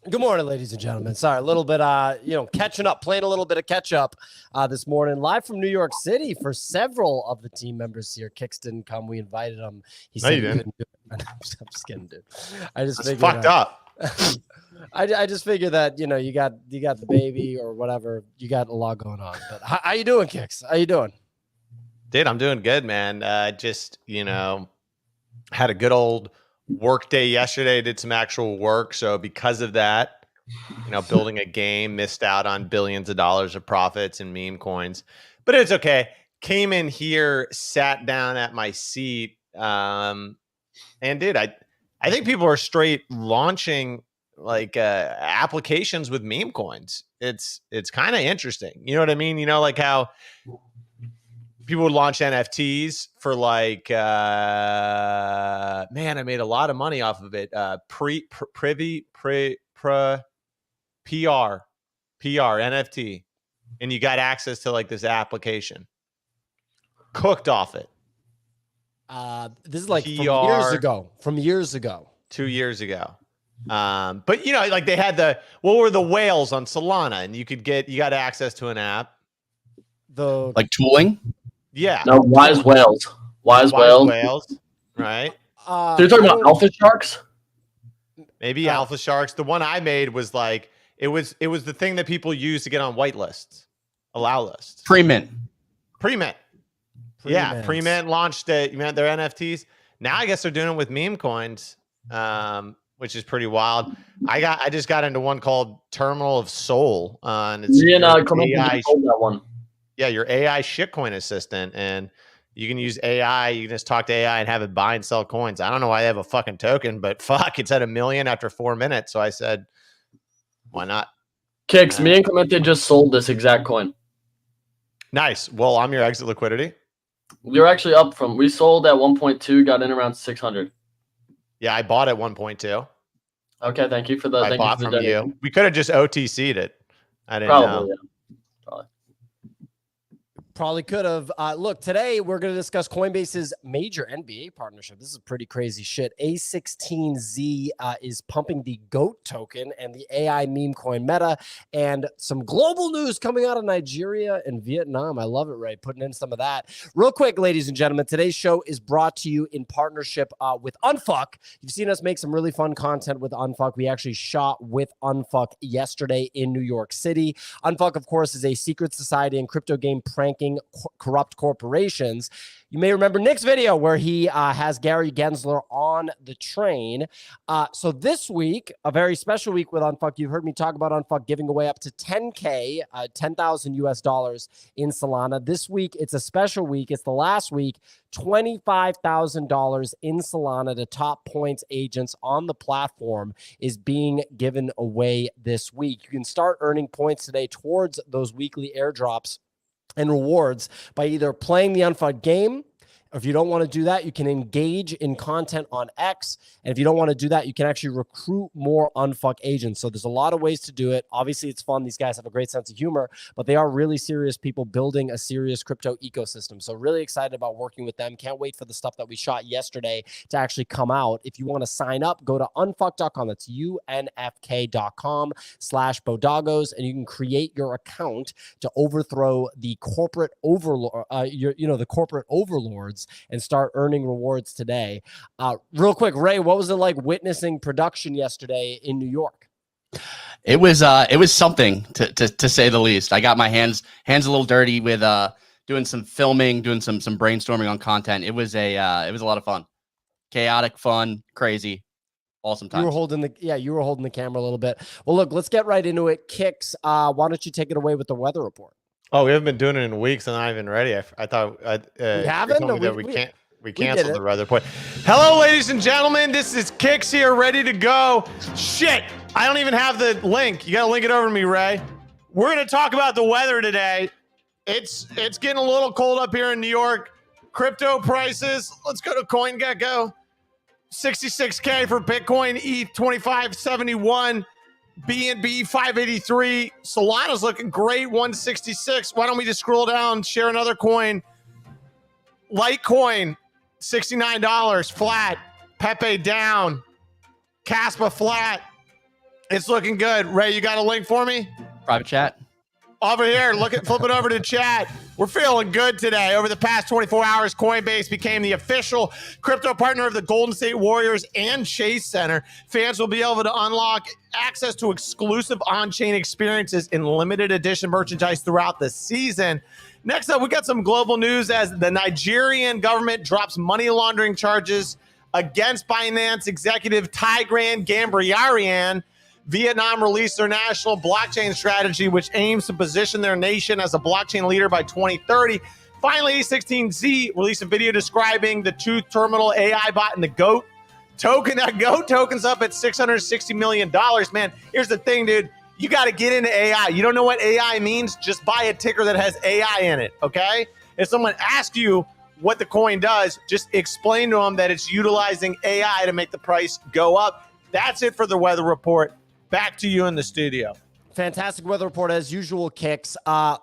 Good morning, ladies and gentlemen. Sorry, a little bit, catching up, playing a little bit of catch up this morning, live from New York City for several of the team members here. Kicks didn't come. We invited him. He said he couldn't do it. I'm just kidding, dude. I just figured fucked up. I just figured that you got the baby or whatever. You got a lot going on. But how you doing, Kicks? How you doing? Dude, I'm doing good, man. Just had a good old work day yesterday. Did some actual work, so because of that, building a game, missed out on billions of dollars of profits and meme coins, but it's okay. Came in here, sat down at my seat, and dude, I think people are straight launching like applications with meme coins. It's kind of interesting. You know what I mean? Like how people would launch NFTs for like, man, I made a lot of money off of it. PR NFT, and you got access to like this application. Cooked off it. This is like from years ago. 2 years ago. But like they had what were the whales on Solana, and you got access to an app. Like tooling. Yeah. No, wise whales. Wise whales. Right. So you're talking about alpha sharks? Maybe alpha sharks. The one I made was like it was the thing that people use to get on white lists, allow lists. Pre-mint. Yeah, Pre-mint launched their NFTs. Now I guess they're doing it with meme coins, which is pretty wild. I just got into one called Terminal of Soul. And it's AI, that one. Yeah, your AI shitcoin assistant, and you can use AI. You can just talk to AI and have it buy and sell coins. I don't know why they have a fucking token, but fuck, it's at 1 million after 4 minutes. So I said, why not? Kicks, me and Clemente just sold this exact coin. Nice. Well, I'm your exit liquidity. You're actually up from, we sold at 1.2, got in around 600. Yeah, I bought at 1.2. Okay, thank you for the. I bought from you. We could have just OTC'd it. I didn't know. Yeah. Probably could have. Look, today we're going to discuss Coinbase's major NBA partnership. This is pretty crazy shit. A16Z is pumping the GOAT token and the AI meme coin Meta, and some global news coming out of Nigeria and Vietnam. I love it, Ray, putting in some of that. Real quick, ladies and gentlemen, today's show is brought to you in partnership with UNFK. You've seen us make some really fun content with UNFK. We actually shot with UNFK yesterday in New York City. UNFK, of course, is a secret society and crypto game pranking corrupt corporations. You may remember Nick's video where he has Gary Gensler on the train. So this week, a very special week with UNFK. You've heard me talk about UNFK giving away up to 10K, 10,000 US dollars in Solana. This week, it's a special week. It's the last week. $25,000 in Solana to top points agents on the platform is being given away this week. You can start earning points today towards those weekly airdrops and rewards by either playing the UNFK game. If you don't want to do that, you can engage in content on X. And if you don't want to do that, you can actually recruit more UNFK agents. So there's a lot of ways to do it. Obviously, it's fun. These guys have a great sense of humor, but they are really serious people building a serious crypto ecosystem. So really excited about working with them. Can't wait for the stuff that we shot yesterday to actually come out. If you want to sign up, go to unfk.com. That's unfk.com/bodagos, and you can create your account to overthrow the corporate overlord, the corporate overlords, and start earning rewards today. Real quick, Ray, what was it like witnessing production yesterday in New York? It was something to say the least. I got my hands a little dirty with doing some filming, doing some brainstorming on content. It was a lot of fun, chaotic, fun, crazy, awesome time. You were holding the camera a little bit. Well, look, let's get right into it. Kicks, why don't you take it away with the weather report? Oh, we haven't been doing it in weeks, and I'm not even ready. I thought we haven't. No, we canceled the weather report. Hello, ladies and gentlemen. This is Kicks here, ready to go. Shit, I don't even have the link. You gotta link it over to me, Ray. We're gonna talk about the weather today. It's getting a little cold up here in New York. Crypto prices. Let's go to CoinGecko. 66K for Bitcoin, ETH 2571. BNB 583. Solana's looking great, 166. Why don't we just scroll down, share another coin? Litecoin, $69 flat. Pepe down. Caspa flat. It's looking good. Ray, you got a link for me? Private chat. Over here, flip it over to chat. We're feeling good today. Over the past 24 hours, Coinbase became the official crypto partner of the Golden State Warriors and Chase Center. Fans will be able to unlock access to exclusive on-chain experiences in limited edition merchandise throughout the season. Next up, we got some global news as the Nigerian government drops money laundering charges against Binance executive Tigran Gambaryan. Vietnam released their national blockchain strategy, which aims to position their nation as a blockchain leader by 2030. Finally, A16Z released a video describing the Truth Terminal AI bot and the GOAT token. That GOAT token's up at $660 million. Man, here's the thing, dude. You got to get into AI. You don't know what AI means? Just buy a ticker that has AI in it, okay? If someone asks you what the coin does, just explain to them that it's utilizing AI to make the price go up. That's it for the weather report. Back to you in the studio. Fantastic weather report as usual, Kicks.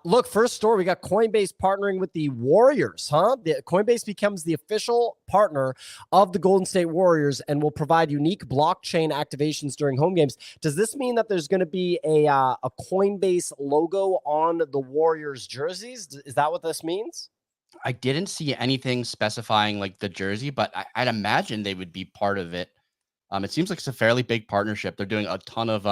Look, first story, we got Coinbase partnering with the Warriors, huh? Coinbase becomes the official partner of the Golden State Warriors and will provide unique blockchain activations during home games. Does this mean that there's going to be a Coinbase logo on the Warriors jerseys? Is that what this means? I didn't see anything specifying like the jersey, but I'd imagine they would be part of it. It seems like it's a fairly big partnership. They're doing a ton of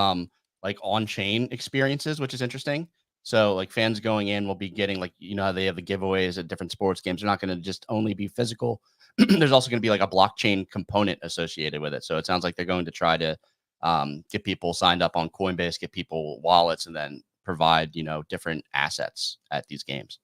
like on-chain experiences, which is interesting. So like fans going in will be getting like, you know, how they have the giveaways at different sports games. They're not going to just only be physical. There's also going to be like a blockchain component associated with it. So it sounds like they're going to try to get people signed up on Coinbase, get people wallets, and then provide, you know, different assets at these games.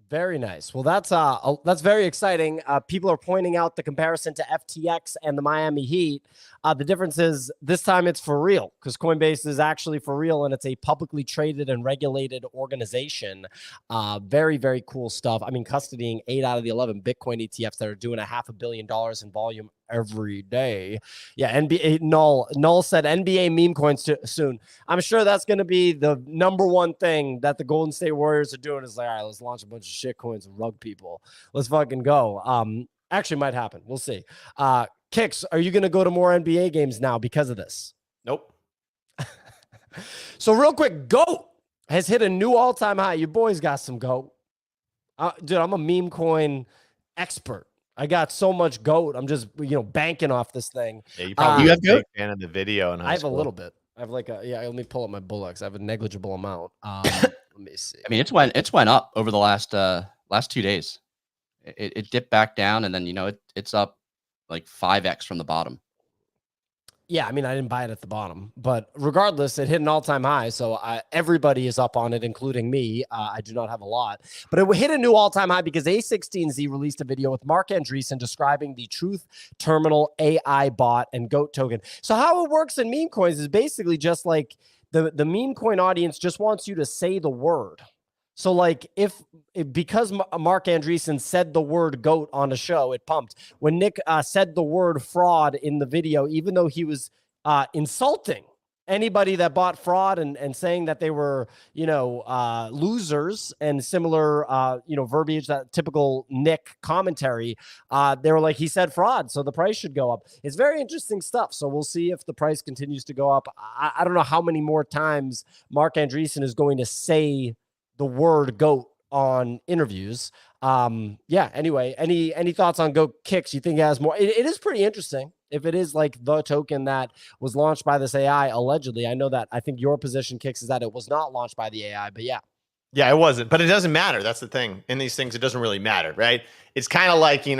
Very nice. Well, that's very exciting. People are pointing out the comparison to FTX and the Miami Heat. The difference is this time it's for real because Coinbase is actually for real and it's a publicly traded and regulated organization. Very, very cool stuff. I mean, custodying 8 out of the 11 Bitcoin ETFs that are doing $500 million in volume every day. Yeah, NBA Null said NBA meme coins soon. I'm sure that's going to be the number one thing that the Golden State Warriors are doing is like, all right, let's launch a bunch of shit coins and rug people. Let's fucking go. Actually might happen. We'll see. Kicks, are you going to go to more NBA games now because of this? Nope. So real quick, GOAT has hit a new all-time high. Your boys got some GOAT. Dude, I'm a meme coin expert. I got so much GOAT. I'm just, banking off this thing. Yeah, you probably you have GOAT? fan of the video in high I have school. a little bit. I have let me pull up my Bullocks. I have a negligible amount. Let me see. I mean, it's went up over the last 2 days. It dipped back down, and then it's up like 5x from the bottom. Yeah, I mean, I didn't buy it at the bottom, but regardless, it hit an all-time high. So everybody is up on it, including me. I do not have a lot, but it hit a new all-time high because A16Z released a video with Mark Andreessen describing the Truth Terminal AI bot and GOAT token. So how it works in meme coins is basically just like the meme coin audience just wants you to say the word. So like because Mark Andreessen said the word GOAT on a show, it pumped. When Nick said the word fraud in the video, even though he was insulting anybody that bought fraud and saying that they were, losers and similar, verbiage, that typical Nick commentary, they were like, he said fraud, so the price should go up. It's very interesting stuff. So we'll see if the price continues to go up. I don't know how many more times Mark Andreessen is going to say the word GOAT on interviews. Anyway, any thoughts on GOAT? Kicks? You think it has more? It is pretty interesting if it is like the token that was launched by this AI allegedly. I know that I think your position, Kicks, is that it was not launched by the AI, but yeah, it wasn't, but it doesn't matter. That's the thing. In these things, it doesn't really matter, right? It's kind of like, you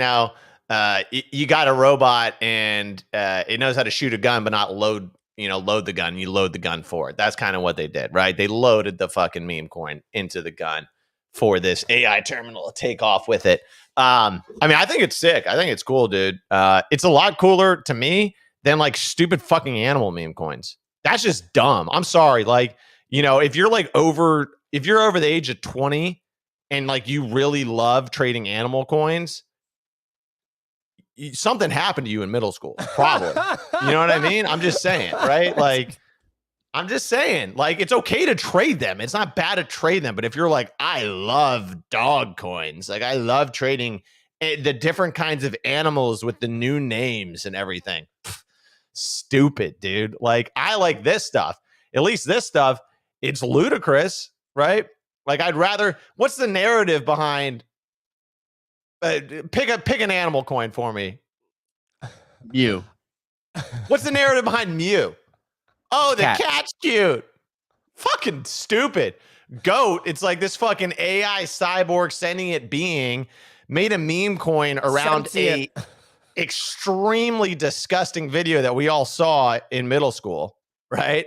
got a robot and it knows how to shoot a gun, but not load the gun. You load the gun for it. That's kind of what they did, right? They loaded the fucking meme coin into the gun for this AI terminal to take off with it. I think it's sick. I think it's cool, dude. It's a lot cooler to me than like stupid fucking animal meme coins. That's just dumb. I'm sorry. Like, if you're over the age of 20 and like you really love trading animal coins, something happened to you in middle school, probably. You know what I mean? I'm just saying, right? Like, I'm just saying, like, it's okay to trade them. It's not bad to trade them. But if you're like, I love dog coins, like I love trading the different kinds of animals with the new names and everything. stupid, dude. Like, I like this stuff. At least this stuff, it's ludicrous, right? Like, I'd rather. What's the narrative behind? Pick an animal coin for me. You. What's the narrative behind Mew? Oh, the Cat. cat's cute. Fucking stupid. Goat, it's like this fucking AI cyborg sentient being made a meme coin around Sentient. a extremely disgusting video that we all saw in middle school, right?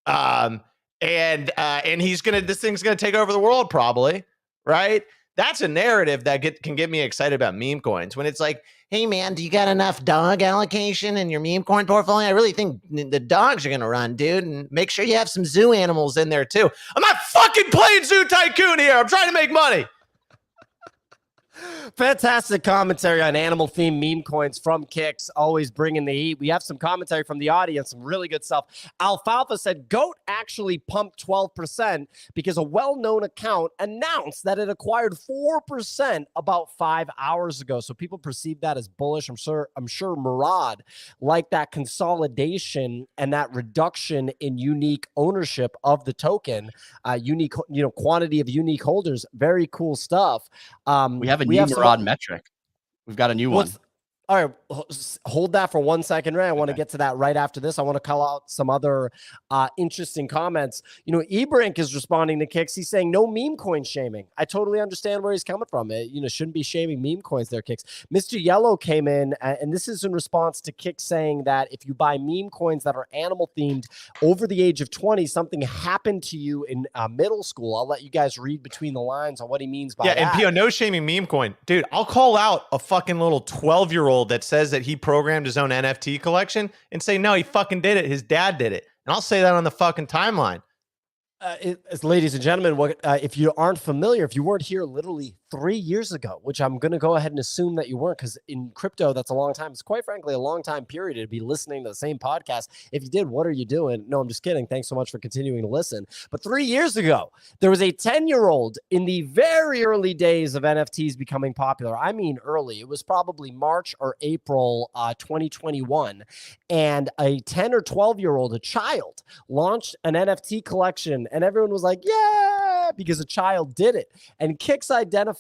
And this thing's gonna take over the world probably, right? That's a narrative that can get me excited about meme coins. When it's like, hey man, do you got enough dog allocation in your meme coin portfolio? I really think the dogs are gonna run, dude, and make sure you have some zoo animals in there too. I'm not fucking playing Zoo Tycoon here. I'm trying to make money. Fantastic commentary on animal themed meme coins from Kicks, always bringing the heat. We have some commentary from the audience, some really good stuff. Alfalfa said Goat actually pumped 12% because a well-known account announced that it acquired 4% about 5 hours ago. So people perceive that as bullish. I'm sure Murad liked that consolidation and that reduction in unique ownership of the token, unique, quantity of unique holders. Very cool stuff. We have a new Murad metric. We've got a new one. All right, hold that for 1 second, Ray. I want to get to that right after this. I want to call out some other interesting comments. Ebrink is responding to Kicks. He's saying no meme coin shaming. I totally understand where he's coming from. It shouldn't be shaming meme coins there, Kicks. Mr. Yellow came in, and this is in response to Kicks saying that if you buy meme coins that are animal themed over the age of 20, something happened to you in middle school. I'll let you guys read between the lines on what he means by that. Yeah, and Pio, no shaming meme coin. Dude, I'll call out a fucking little 12-year-old that says that he programmed his own NFT collection and say, no, he fucking did it. His dad did it. And I'll say that on the fucking timeline. Ladies and gentlemen, if you aren't familiar, if you weren't here literally 3 years ago, which I'm going to go ahead and assume that you weren't, because in crypto, that's a long time. It's quite frankly a long time period to be listening to the same podcast. If you did, what are you doing? No, I'm just kidding. Thanks so much for continuing to listen. But 3 years ago, there was a 10-year-old in the very early days of NFTs becoming popular. I mean, early. It was probably March or April 2021. And a 10 or 12-year-old, a child, launched an NFT collection. And everyone was like, yeah, because a child did it. And Kicks identified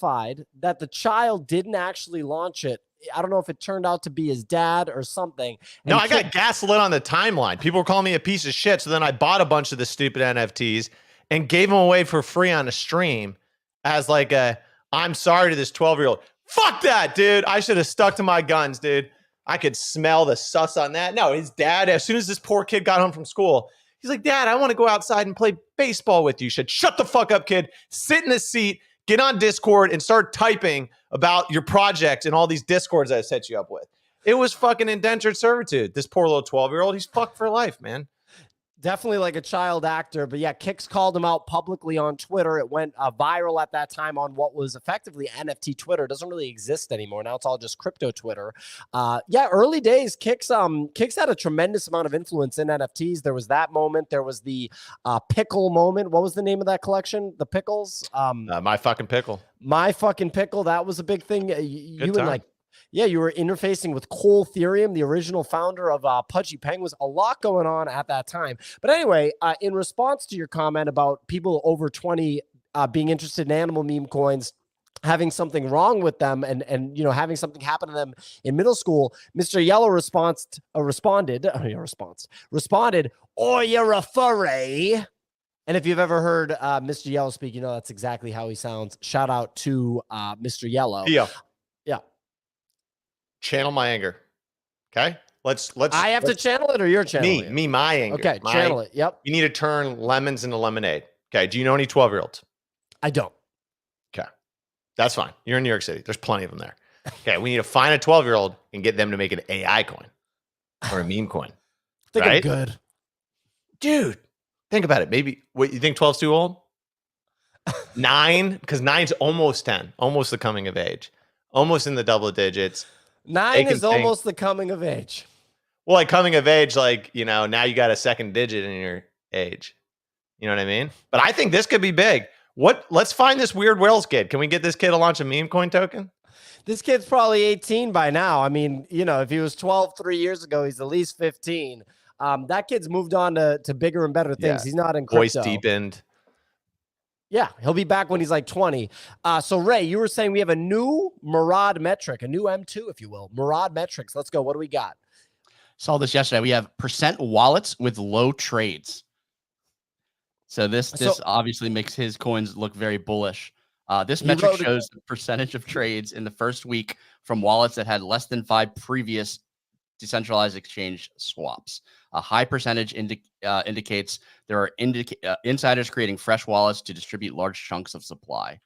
that the child didn't actually launch it. I don't know if it turned out to be his dad or something. No, I got gaslit on the timeline. People were calling me a piece of shit. So then I bought a bunch of the stupid NFTs and gave them away for free on a stream as like I'm sorry to this 12-year-old. Fuck that, dude. I should have stuck to my guns, dude. I could smell the sus on that. No, his dad, as soon as this poor kid got home from school, he's like, Dad, I want to go outside and play baseball with you. You should shut the fuck up, kid. Sit in the seat, get on Discord, and start typing about your project and all these Discords that I set you up with. It was fucking indentured servitude. This poor little 12-year-old, he's fucked for life, man. Definitely like a child actor. But yeah, Kicks called him out publicly on Twitter. It went viral at that time on what was effectively NFT Twitter. It doesn't really exist anymore. Now it's all just crypto Twitter. Yeah, early days, Kicks had a tremendous amount of influence in NFTs. There was that moment. There was the pickle moment. What was the name of that collection? The pickles? My fucking pickle. My fucking pickle. That was a big thing. You and time. you were interfacing with Cole Therium, the original founder of Pudgy Penguins. A lot going on at that time. But anyway, in response to your comment about people over 20 being interested in animal meme coins, having something wrong with them and having something happen to them in middle school, Mr. Yellow responded, "Oh, you're a furry." And if you've ever heard Mr. Yellow speak, that's exactly how he sounds. Shout out to Mr. Yellow. Yeah. Yeah. Channel my anger. Okay. Let's I have to channel it, or you're channeling it? My anger. Okay, channel it. Yep. You need to turn lemons into lemonade. Okay. Do you know any 12-year-olds? I don't. Okay. That's fine. You're in New York City. There's plenty of them there. Okay. We need to find a 12-year-old and get them to make an AI coin or a meme coin. I think right? I'm good. Dude, think about it. Maybe, what, you think 12's too old? 9? Because 9's almost 10. Almost the coming of age. Almost in the double digits. 9 is almost the coming of age. Well, like coming of age, like, now you got a second digit in your age. You know what I mean? But I think this could be big. Let's find this weird Wales kid. Can we get this kid to launch a meme coin token? This kid's probably 18 by now. I mean, you know, if he was 12 3 years ago, he's at least 15. That kid's moved on to bigger and better things. Yeah. He's not in Voice crypto. deepened. Yeah, he'll be back when he's like 20. So Ray, you were saying we have a new Murad metric, a new M2, if you will. Murad Metrics. Let's go. What do we got? Saw this yesterday. We have percent wallets with low trades. So this obviously makes his coins look very bullish. This metric shows the percentage of trades in the first week from wallets that had less than 5 previous decentralized exchange swaps. A high percentage indicates there are insiders creating fresh wallets to distribute large chunks of supply.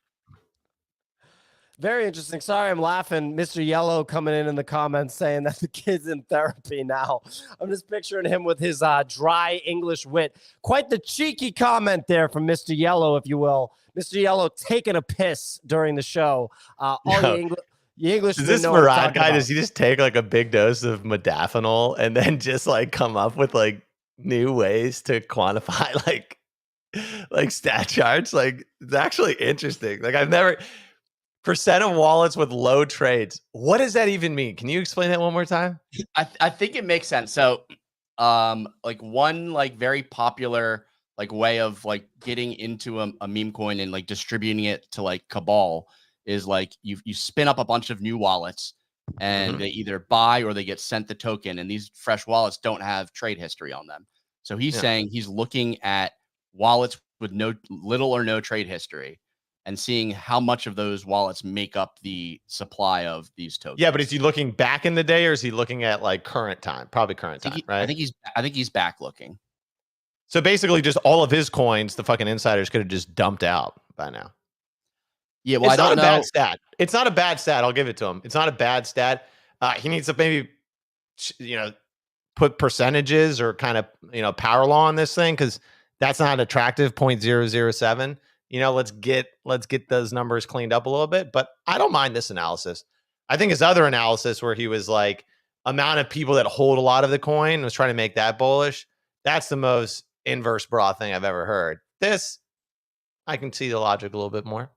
Very interesting. Sorry, I'm laughing. Mr. Yellow coming in the comments saying that the kid's in therapy now. I'm just picturing him with his dry English wit. Quite the cheeky comment there from Mr. Yellow, if you will. Mr. Yellow taking a piss during the show. English. Is this Murad guy? Does he just take like a big dose of modafinil and then just like come up with like new ways to quantify like stat charts? Like, it's actually interesting. Like, I've never percent of wallets with low trades. What does that even mean? Can you explain that one more time? I think it makes sense. So, like one like very popular like way of like getting into a meme coin and like distributing it to like cabal is like you spin up a bunch of new wallets and they either buy or they get sent the token, and these fresh wallets don't have trade history on them. So he's saying he's looking at wallets with little or no trade history and seeing how much of those wallets make up the supply of these tokens. Yeah, but is he looking back in the day or is he looking at like current time? Probably current time, right? I think he's back looking. So basically just all of his coins, the fucking insiders could have just dumped out by now. Yeah, well, it's I don't know. Bad stat. It's not a bad stat. I'll give it to him. It's not a bad stat. He needs to maybe, put percentages or kind of, power law on this thing, because that's not attractive. 0.007. Let's get those numbers cleaned up a little bit. But I don't mind this analysis. I think his other analysis where he was like amount of people that hold a lot of the coin was trying to make that bullish. That's the most inverse bra thing I've ever heard. This, I can see the logic a little bit more.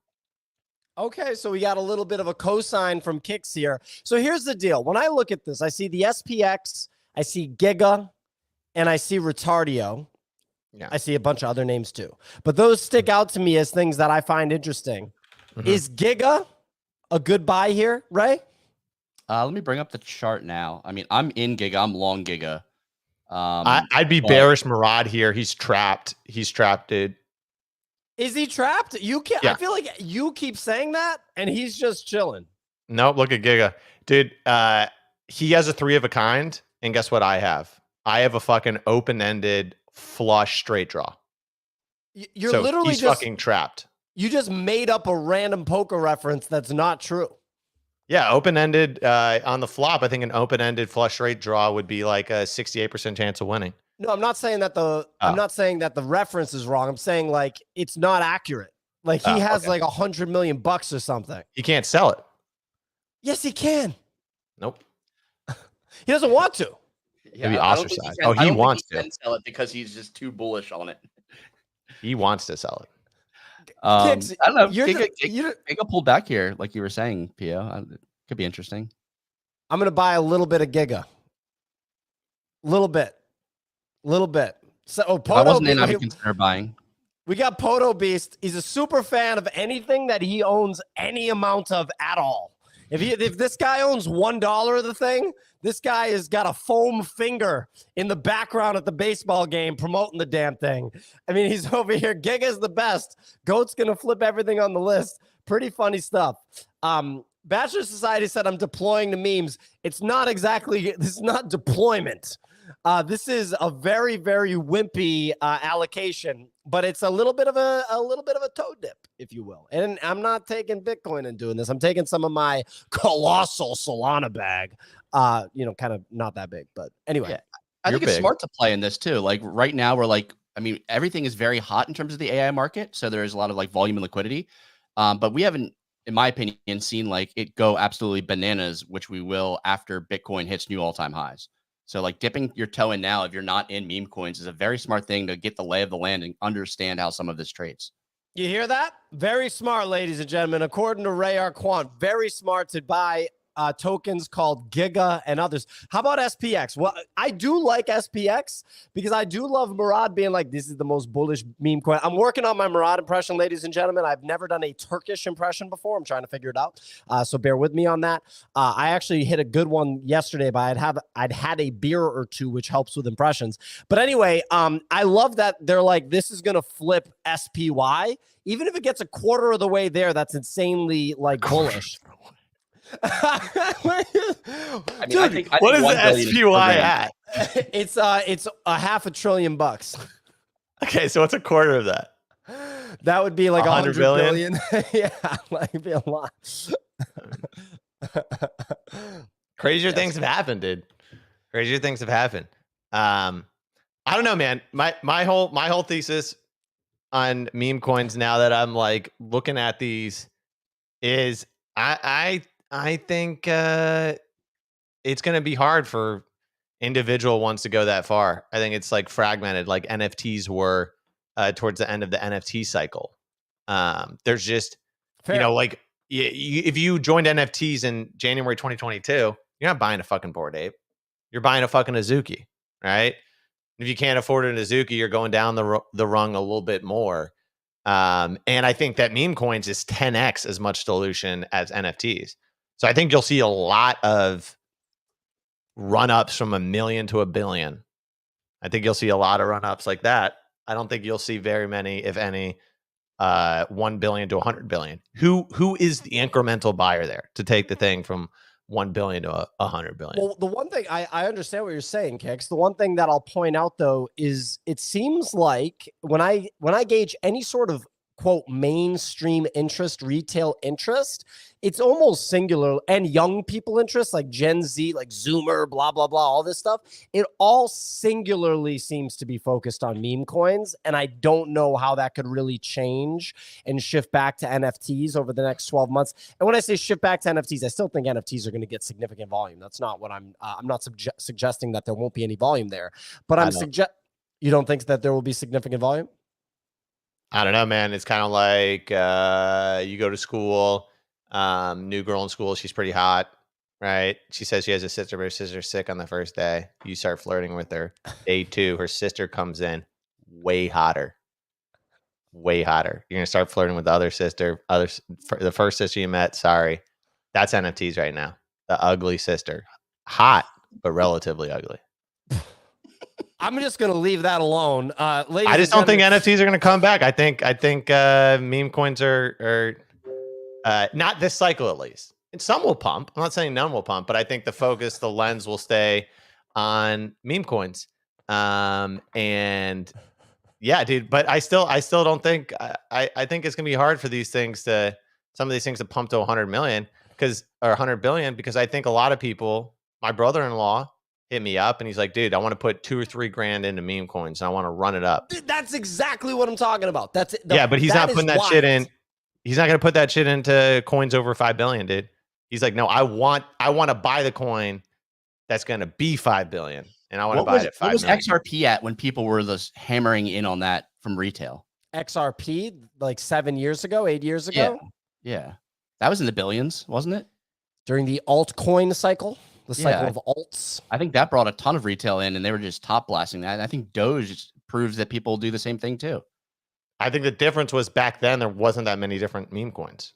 Okay, so we got a little bit of a cosign from Kicks here. So here's the deal. When I look at this, I see the SPX, I see Giga, and I see Retardio. Yeah. I see a bunch of other names too. But those stick out to me as things that I find interesting. Is Giga a good buy here, Ray? Let me bring up the chart now. I mean, I'm in Giga. I'm long Giga. I'd be bearish Murad here. He's trapped. He's trapped, dude. Is he trapped? You can't. Yeah. I feel like you keep saying that, and he's just chilling. Nope. Look at Giga, dude. He has a 3 of a kind, and guess what? I have a fucking open-ended flush straight draw. You're literally he's fucking trapped. You just made up a random poker reference that's not true. Yeah, open-ended on the flop. I think an open-ended flush straight draw would be like a 68% chance of winning. No, I'm not saying that I'm not saying that the reference is wrong. I'm saying like it's not accurate. Like he has like $100 million or something. He can't sell it. Yes, he can. Nope. He doesn't want to. Yeah, maybe ostracized. He wants to sell it because he's just too bullish on it. He wants to sell it. Kicks, I don't know. Giga pulled back here, like you were saying, Pio. Could be interesting. I'm gonna buy a little bit of Giga. Little bit. So I wasn't in, I would consider buying. We got Poto Beast. He's a super fan of anything that he owns any amount of at all. If this guy owns $1 of the thing, this guy has got a foam finger in the background at the baseball game promoting the damn thing. I mean, he's over here. Giga's the best. Goat's going to flip everything on the list. Pretty funny stuff. Bachelor Society said, I'm deploying the memes. It's not exactly, this is not deployment. This is a very, very wimpy allocation, but it's a little bit of a toe dip, if you will. And I'm not taking Bitcoin and doing this. I'm taking some of my colossal Solana bag. Kind of not that big, but anyway. Yeah, I think it's smart to play in this too. Like right now, we're like, I mean, everything is very hot in terms of the AI market, so there is a lot of like volume and liquidity. But we haven't, in my opinion, seen like it go absolutely bananas, which we will after Bitcoin hits new all-time highs. So like dipping your toe in now, if you're not in meme coins, is a very smart thing to get the lay of the land and understand how some of this trades. You hear that? Very smart, ladies and gentlemen. According to Ray Arquant, very smart to buy tokens called Giga and others. How about SPX? Well, I do like SPX because I do love Murad being like, this is the most bullish meme coin. I'm working on my Murad impression, ladies and gentlemen. I've never done a Turkish impression before. I'm trying to figure it out. So bear with me on that. I actually hit a good one yesterday, but I'd had a beer or two, which helps with impressions. But anyway, I love that they're like, this is going to flip SPY. Even if it gets a quarter of the way there, that's insanely like bullish. I mean, Dude, I think What is 1 the billion SPY grand. at? it's a $500 billion. Okay, so what's a quarter of that? That would be like 100 billion. Yeah, like it'd be a lot. Crazier things have happened, dude. Crazier things have happened. I don't know, man. My whole thesis on meme coins now that I'm like looking at these is I think it's gonna be hard for individual ones to go that far. I think it's like fragmented, like NFTs were towards the end of the NFT cycle. There's just Fair. like if you joined NFTs in January 2022, you're not buying a fucking Bored Ape. You're buying a fucking Azuki, right? If you can't afford an Azuki, you're going down the rung a little bit more. And I think that meme coins is 10x as much dilution as NFTs. So I think you'll see a lot of run-ups from 1 million to 1 billion. I think you'll see a lot of run-ups like that. I don't think you'll see very many, if any, 1 billion to 100 billion. Who is the incremental buyer there to take the thing from 1 billion to 100 billion? Well, the one thing I understand what you're saying, Kix. The one thing that I'll point out though is it seems like when I gauge any sort of quote mainstream interest, retail interest, it's almost singular, and young people interest like Gen Z, like Zoomer, blah blah blah, all this stuff. It all singularly seems to be focused on meme coins, and I don't know how that could really change and shift back to NFTs over the next 12 months. And when I say shift back to NFTs, I still think NFTs are going to get significant volume. That's not what I'm not suggesting that there won't be any volume there, but you don't think that there will be significant volume? I don't know, man. It's kind of like you go to school, new girl in school. She's pretty hot, right? She says she has a sister, but her sister's sick on the first day. You start flirting with her. Day 2, her sister comes in, way hotter. Way hotter. You're going to start flirting with the other sister. The first sister you met, sorry. That's NFTs right now. The ugly sister. Hot, but relatively ugly. I'm just going to leave that alone. I just don't think NFTs are going to come back. I think meme coins are not this cycle at least. And some will pump. I'm not saying none will pump, but I think the lens will stay on meme coins. And yeah, dude. But I still don't think I think it's going to be hard for some of these things to pump to 100 million or 100 billion because I think a lot of people, my brother-in-law, hit me up and he's like, dude, I want to put 2 or 3 grand into meme coins. And I want to run it up. That's exactly what I'm talking about. That's it. Yeah, but he's not putting that shit in. He's not going to put that shit into coins over 5 billion, dude. He's like, no, I want to buy the coin that's going to be 5 billion. And I want to buy it at 5 million. What was XRP at when people were just hammering in on that from retail? XRP like 7 years ago, 8 years ago? Yeah. That was in the billions, wasn't it? During the altcoin cycle? The cycle of alts. I think that brought a ton of retail in, and they were just top blasting that. And I think Doge proves that people do the same thing too. I think the difference was back then there wasn't that many different meme coins.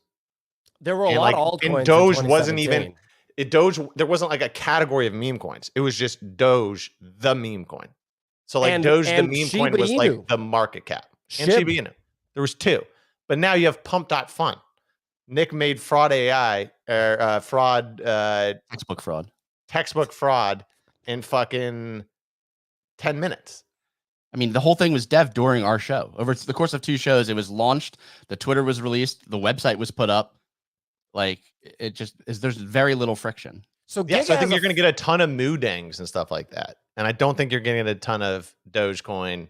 There were a lot of altcoins. And Doge wasn't even there wasn't like a category of meme coins. It was just Doge, the meme coin. So like Doge, the meme coin was like the market cap. And Shiba Inu. There was 2. But now you have Pump.fun. Nick made fraud AI or textbook fraud in fucking 10 minutes. I mean, the whole thing was dev during our show. Over the course of 2 shows, it was launched, the Twitter was released, the website was put up. Like it just is. There's very little friction. So I think you're going to get a ton of Moodangs and stuff like that. And I don't think you're getting a ton of Dogecoin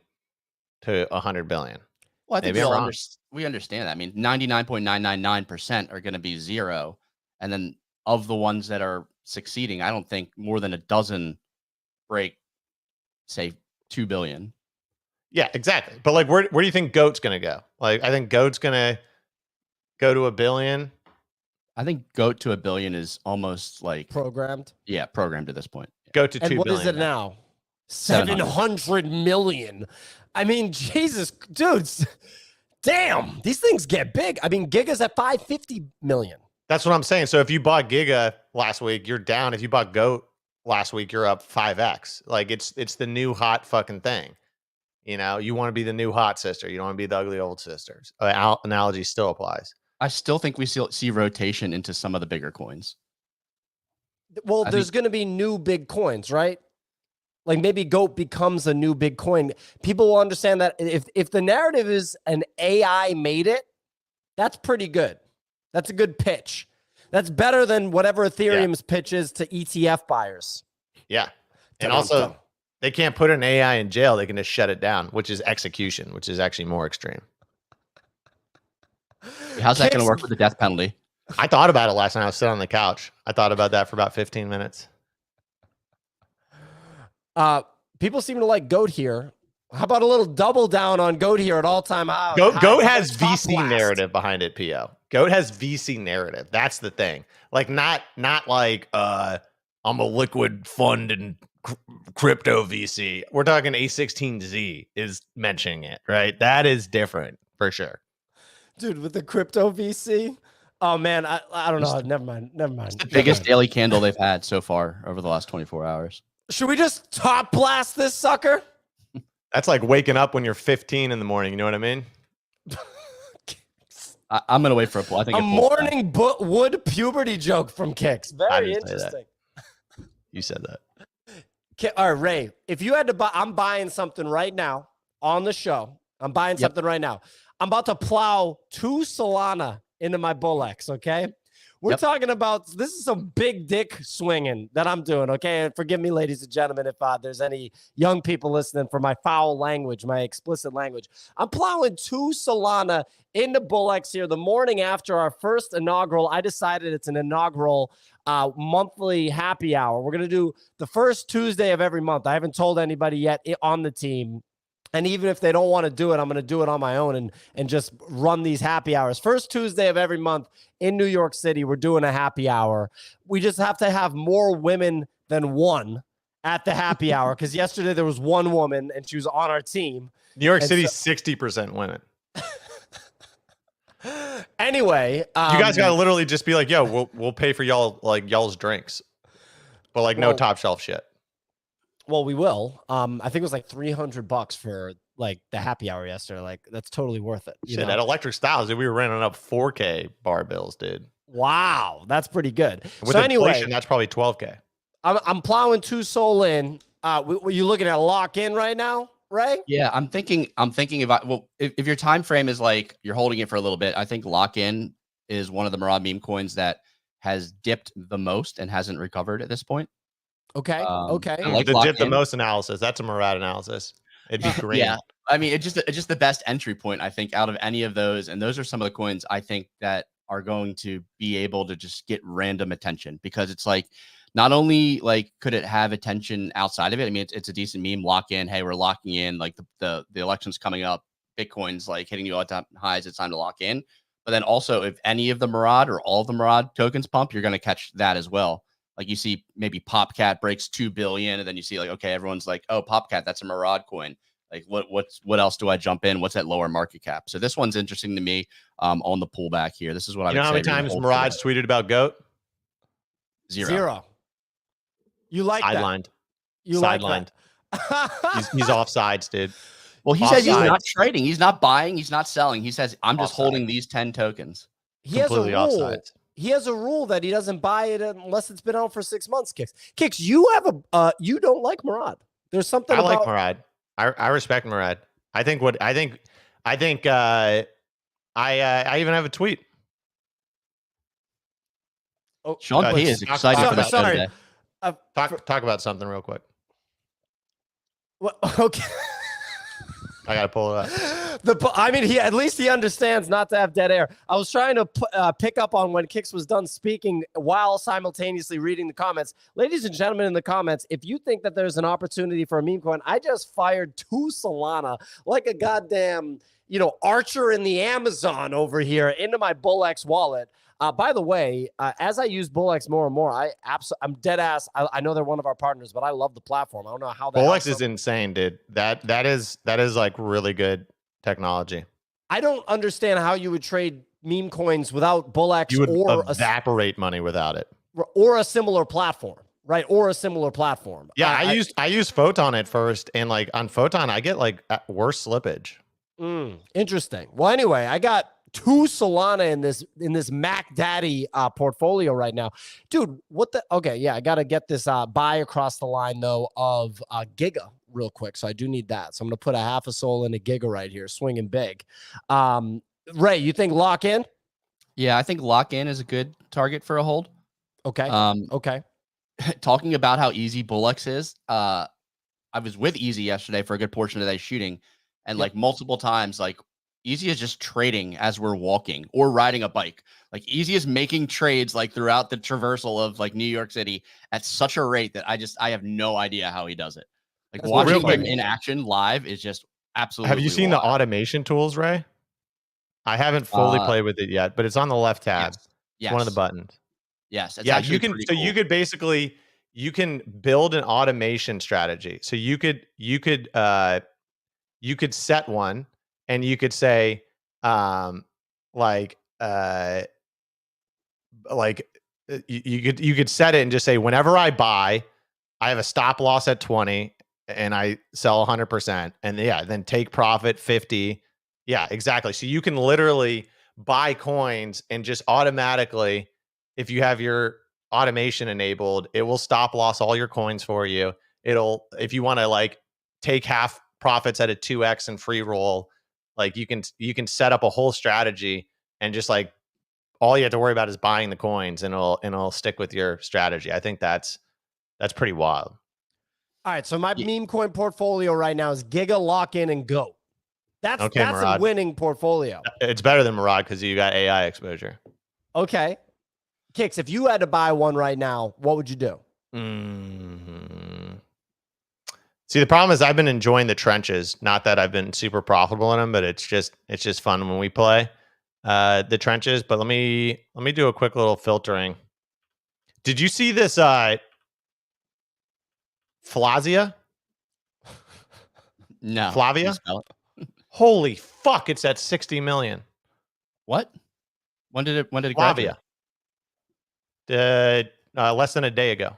to 100 billion. Well, I think we understand that. I mean, 99.999% are going to be 0. And then of the ones that are succeeding, I don't think more than a dozen break, say, 2 billion. Yeah, exactly. But like, where do you think GOAT's going to go? Like, I think GOAT's going to go to $1 billion. I think GOAT to $1 billion is almost like Programmed. Yeah, programmed at this point. Go to And $2 what billion. is it now? 700 million. I mean, Jesus, dudes. Damn, these things get big. I mean, Giga's at 550 million. That's what I'm saying. So if you bought Giga last week, you're down. If you bought GOAT last week, you're up 5x. Like it's the new hot fucking thing. You know, you want to be the new hot sister. You don't want to be the ugly old sisters. Analogy still applies. I still think we still see rotation into some of the bigger coins. Well, there's going to be new big coins, right? Like maybe GOAT becomes a new big coin. People will understand that if the narrative is an AI made it, that's pretty good. That's a good pitch. That's better than whatever Ethereum's pitch is to ETF buyers. Yeah. And also, they can't put an AI in jail. They can just shut it down, which is execution, which is actually more extreme. How's that going to work with the death penalty? I thought about it last night. I was sitting on the couch. I thought about that for about 15 minutes. People seem to like GOAT here. How about a little double down on GOAT here at all-time high? GOAT has VC narrative behind it, PO. GOAT has VC narrative. That's the thing. Like not like I'm a liquid fund and crypto VC. We're talking A16Z is mentioning it, right? That is different for sure. Dude, with the crypto VC. Oh man, I don't know. Never mind. It's the biggest daily candle they've had so far over the last 24 hours. Should we just top blast this sucker? That's like waking up when you're 15 in the morning. You know what I mean? I'm gonna wait for I think a morning wood puberty joke from Kicks. Very interesting. You said that. All right, Ray. If you had to buy, I'm buying something right now on the show. I'm buying something right now. I'm about to plow 2 Solana into my Bull-X. Okay. We're talking about, this is some big dick swinging that I'm doing, okay? And forgive me, ladies and gentlemen, if there's any young people listening for my foul language, my explicit language. I'm plowing 2 Solana into Bull-X here the morning after our first inaugural. I decided it's an inaugural monthly happy hour. We're going to do the first Tuesday of every month. I haven't told anybody yet on the team. And even if they don't want to do it, I'm going to do it on my own and just run these happy hours. First Tuesday of every month in New York City, we're doing a happy hour. We just have to have more women than one at the happy hour because yesterday there was one woman and she was on our team. New York City's 60% women. Anyway, you guys got to literally just be like, yo, we'll pay for y'all's drinks, but like no top shelf shit. Well, we will. I think it was like $300 for like the happy hour yesterday. Like that's totally worth it. Shit, at Electric Styles, we were running up 4K bar bills, dude. Wow, that's pretty good. With inflation, that's probably 12K. I'm plowing 2 Sol in. Were you looking at lock in right now, Ray? Yeah, I'm thinking if your time frame is like you're holding it for a little bit, I think lock in is one of the Murad meme coins that has dipped the most and hasn't recovered at this point. Okay. Okay. Like the dip the most analysis. That's a Murad analysis. It'd be green. Yeah. I mean, it's just the best entry point, I think, out of any of those. And those are some of the coins I think that are going to be able to just get random attention because it's like not only like could it have attention outside of it. I mean, it's a decent meme. Lock in. Hey, we're locking in. Like the election's coming up. Bitcoin's like hitting you all-time highs. It's time to lock in. But then also, if any of the Murad or all of the Murad tokens pump, you're going to catch that as well. Like you see maybe PopCat breaks 2 billion and then you see like, okay, everyone's like, oh, PopCat, that's a Murad coin. Like what else do I jump in? What's that lower market cap? So this one's interesting to me on the pullback here. This is what I would say. You know how many times Murad's tweeted about GOAT? Zero. You like sidelined. That? You sidelined. Like he's offsides, dude. Well, he says he's not trading. He's not buying. He's not selling. He says, I'm just holding these 10 tokens. He has a rule. He has a rule that he doesn't buy it unless it's been out for 6 months. Kicks, you have you don't like Murad. There's something I like Murad. I respect Murad. I even have a tweet. Oh, Sean P is excited for the show today. Talk about something real quick. Well, okay. I gotta pull it up. I mean, at least he understands not to have dead air. I was trying to pick up on when Kix was done speaking while simultaneously reading the comments. Ladies and gentlemen, in the comments, if you think that there's an opportunity for a meme coin, I just fired 2 Solana like a goddamn, archer in the Amazon over here into my BullX wallet. By the way, as I use BullX more and more, I'm dead ass. I know they're one of our partners, but I love the platform. I don't know how that BullX is insane, dude. That is like really good technology. I don't understand how you would trade meme coins without BullX. You would or evaporate money without it, or a similar platform, right? Or a similar platform. Yeah, I used Photon at first, and like on Photon, I get like worse slippage. Interesting. Well, anyway, I got 2 Solana in this Mac Daddy portfolio right now, dude. Okay, yeah, I gotta get this buy across the line though of Giga real quick. So I do need that. So I'm gonna put a half a soul in a Giga right here, swinging big. Ray, you think lock in? Yeah, I think lock in is a good target for a hold. Okay. Okay. Talking about how easy BullX is, I was with Easy yesterday for a good portion of that shooting, and like multiple times, like Easy is just trading as we're walking or riding a bike. Like Easy is making trades like throughout the traversal of like New York City at such a rate that I have no idea how he does it. Like watching him in action live is just absolutely. Have you seen the automation tools, Ray? I haven't fully played with it yet, but it's on the left tab. Yes. One of the buttons. Yes. Yeah, you can. So you could basically build an automation strategy. So you could set one. And you could say, you could set it and just say, whenever I buy, I have a stop loss at 20 and I sell 100%. And then take profit 50. Yeah, exactly. So you can literally buy coins and just automatically, if you have your automation enabled, it will stop loss all your coins for you. If you want to like take half profits at a 2x and free roll, like you can set up a whole strategy and just like all you have to worry about is buying the coins and it'll stick with your strategy. I think that's pretty wild. All right, so my meme coin portfolio right now is Giga, Lock In, and Go. That's Murad. a winning portfolio. It's better than Murad because you got AI exposure. Okay, Kix, if you had to buy one right now, what would you do? See, the problem is I've been enjoying the trenches. Not that I've been super profitable in them, but it's just fun when we play the trenches. But let me do a quick little filtering. Did you see this Flavia? No. Flavia? Holy fuck, it's at 60 million. What? When did it Flavia? Less than a day ago.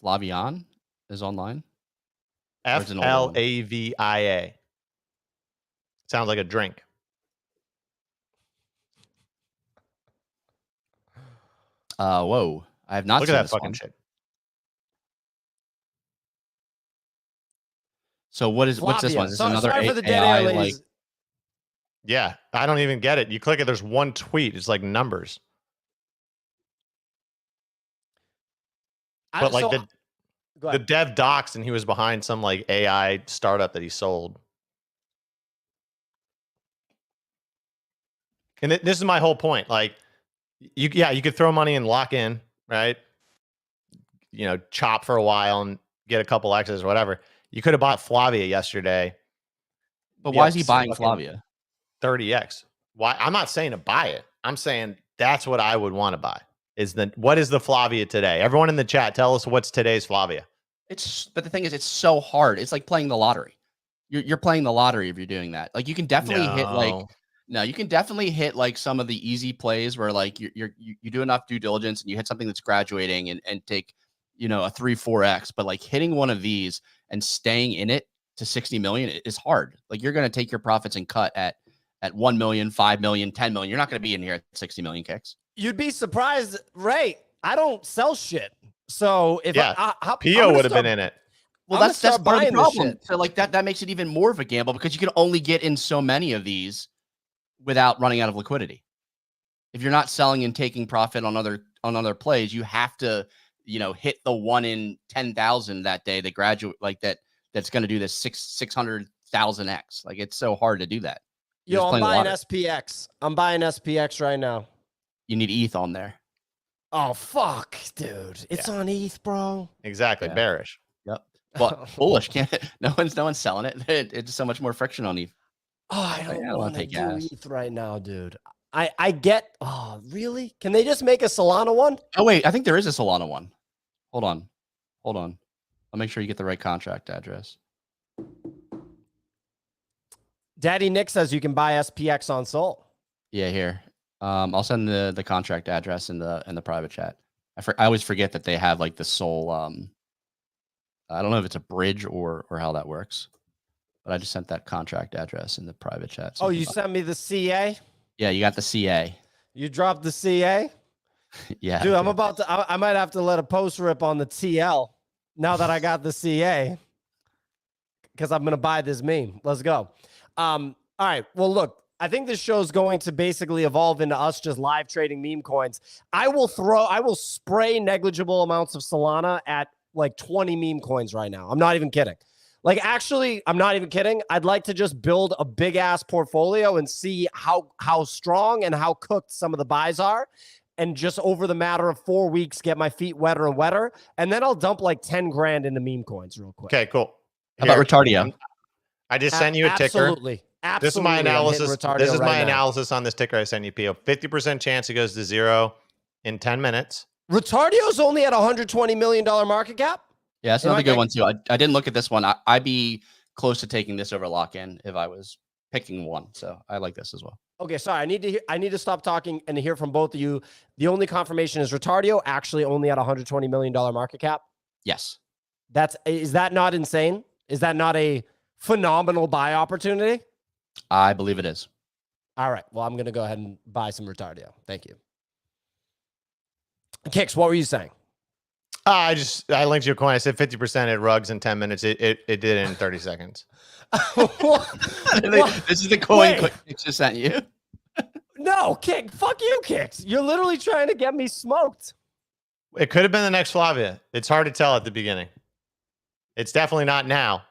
Flavian is online. Flavia. Sounds like a drink. Whoa. I have not Look seen at that this fucking one. shit. So what's this one? Is this another sorry for the dead AI air, ladies. Yeah, I don't even get it. You click it, there's one tweet. It's like numbers. But like the dev docs, and he was behind some like AI startup that he sold. And this is my whole point. Like, you could throw money and lock in, right? Chop for a while and get a couple X's or whatever. You could have bought Flavia yesterday. But why is he buying Flavia? 30x. Why? I'm not saying to buy it. I'm saying that's what I would want to buy. What is the Flavia today? Everyone in the chat, tell us what's today's Flavia. But the thing is, it's so hard. It's like playing the lottery. You're playing the lottery if you're doing that. Like you can definitely you can definitely hit like some of the easy plays where like you do enough due diligence and you hit something that's graduating and take a 3-4x. But like hitting one of these and staying in it to 60 million is hard. Like you're going to take your profits and cut at 1 million, 5 million, 10 million. You're not going to be in here at 60 million kicks. You'd be surprised, Ray. I don't sell shit. So if Pio would have been in it. Well, that's part of the problem. So like that makes it even more of a gamble because you can only get in so many of these without running out of liquidity. If you're not selling and taking profit on other plays, you have to, hit the 1 in 10,000 that day that graduate like that's going to do this 600 1000x. Like it's so hard to do that. Yo, I'm buying SPX. I'm buying SPX right now. You need ETH on there. Oh fuck, dude! It's on ETH, bro. Exactly, bearish. Yep. Well, bullish. Can't. No one's selling it. It's so much more friction on ETH. Oh, I don't want to do gas. ETH right now, dude. I get. Oh, really? Can they just make a Solana one? Oh wait, I think there is a Solana one. Hold on. I'll make sure you get the right contract address. Daddy Nick says you can buy SPX on Sol. Yeah, here. I'll send the contract address in the private chat. I always forget that they have like the Sol. I don't know if it's a bridge or how that works, but I just sent that contract address in the private chat. So you sent me the CA? Yeah, you got the CA. You dropped the CA? Yeah, dude, I'm about to. I might have to let a post rip on the TL now that I got the CA because I'm gonna buy this meme. Let's go. All right. Well, look. I think this show is going to basically evolve into us just live trading meme coins. I will spray negligible amounts of Solana at like 20 meme coins right now. I'm not even kidding. Like, actually, I'm not even kidding. I'd like to just build a big ass portfolio and see how strong and how cooked some of the buys are. And just over the matter of 4 weeks, get my feet wetter and wetter. And then I'll dump like 10 grand into meme coins real quick. Okay, cool. How about Retardio? I just sent you a ticker. Absolutely. This is my analysis. This is my analysis on this ticker I sent you, Pio. 50% chance it goes to zero in 10 minutes. Retardio's only at $120 million market cap. Yeah, that's another good one too. I didn't look at this one. I'd be close to taking this over lock-in if I was picking one. So I like this as well. Okay, sorry. I need to stop talking and hear from both of you. The only confirmation is Retardio actually only at $120 million market cap. Yes. Is that not insane? Is that not a phenomenal buy opportunity? I believe it is. All right. Well, I'm going to go ahead and buy some Retardio. Thank you. Kix, what were you saying? I linked you a coin. I said 50% it rugs in 10 minutes. It did it in 30 seconds. This is the coin Kix just sent you. No, Kix. Fuck you, Kix. You're literally trying to get me smoked. It could have been the next Flavia. It's hard to tell at the beginning. It's definitely not now.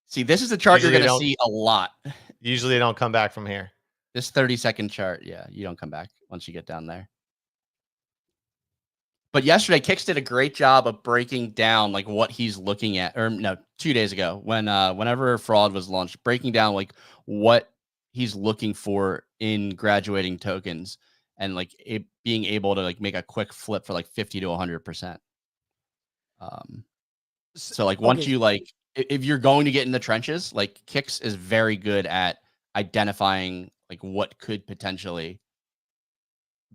See, this is the chart you're going to see a lot. Usually they don't come back from here. This 30-second chart, yeah, you don't come back once you get down there. But yesterday, Kix did a great job of breaking down like what he's looking at, or no, 2 days ago when whenever fraud was launched, breaking down like what he's looking for in graduating tokens and like it being able to like make a quick flip for like 50 to 100%. So like once you like, if you're going to get in the trenches, like Kix is very good at identifying like what could potentially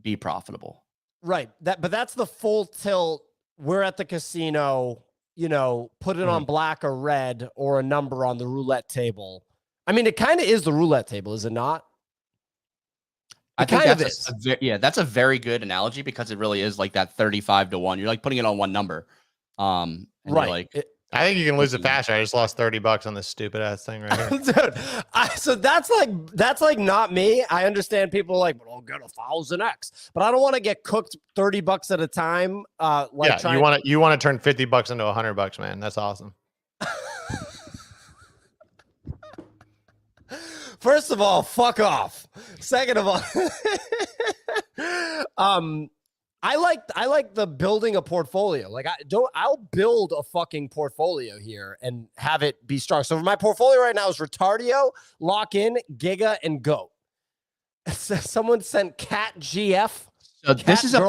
be profitable. Right. But that's the full tilt. We're at the casino, you know, put it on black or red or a number on the roulette table. I mean, it kind of is the roulette table, is it not? I think that's a very good analogy because it really is like that 35 to 1. You're like putting it on one number. Right. Like, I think you can lose it faster. I just lost $30 on this stupid ass thing right here. Dude, so that's like not me. I understand people are like, well, I'll get 1,000x, but I don't want to get cooked $30 at a time. You want to turn $50 into $100, man. That's awesome. First of all, fuck off. Second of all, I like the building a portfolio. Like I'll build a fucking portfolio here and have it be strong. So my portfolio right now is Retardio, Lock In, Giga, and Goat. Someone sent Cat GF. So this is a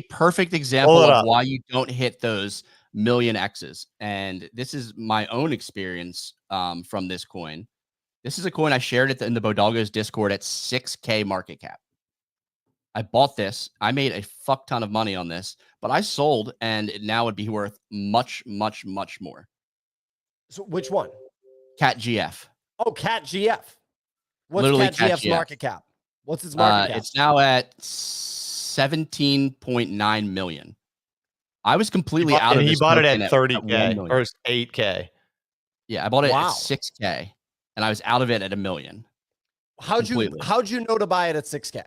perfect example of why you don't hit those million X's. And this is my own experience from this coin. This is a coin I shared in the Bodalgo's Discord at 6K market cap. I bought this. I made a fuck ton of money on this, but I sold and it now would be worth much, much, much more. So which one? Cat GF. Oh, Cat GF. What's literally Cat GF's market cap? What's its market cap? It's now at 17.9 million. I was completely out of this. He bought it at 30K or 8K. Yeah, I bought it at 6K and I was out of it at $1 million. How'd you know to buy it at 6K?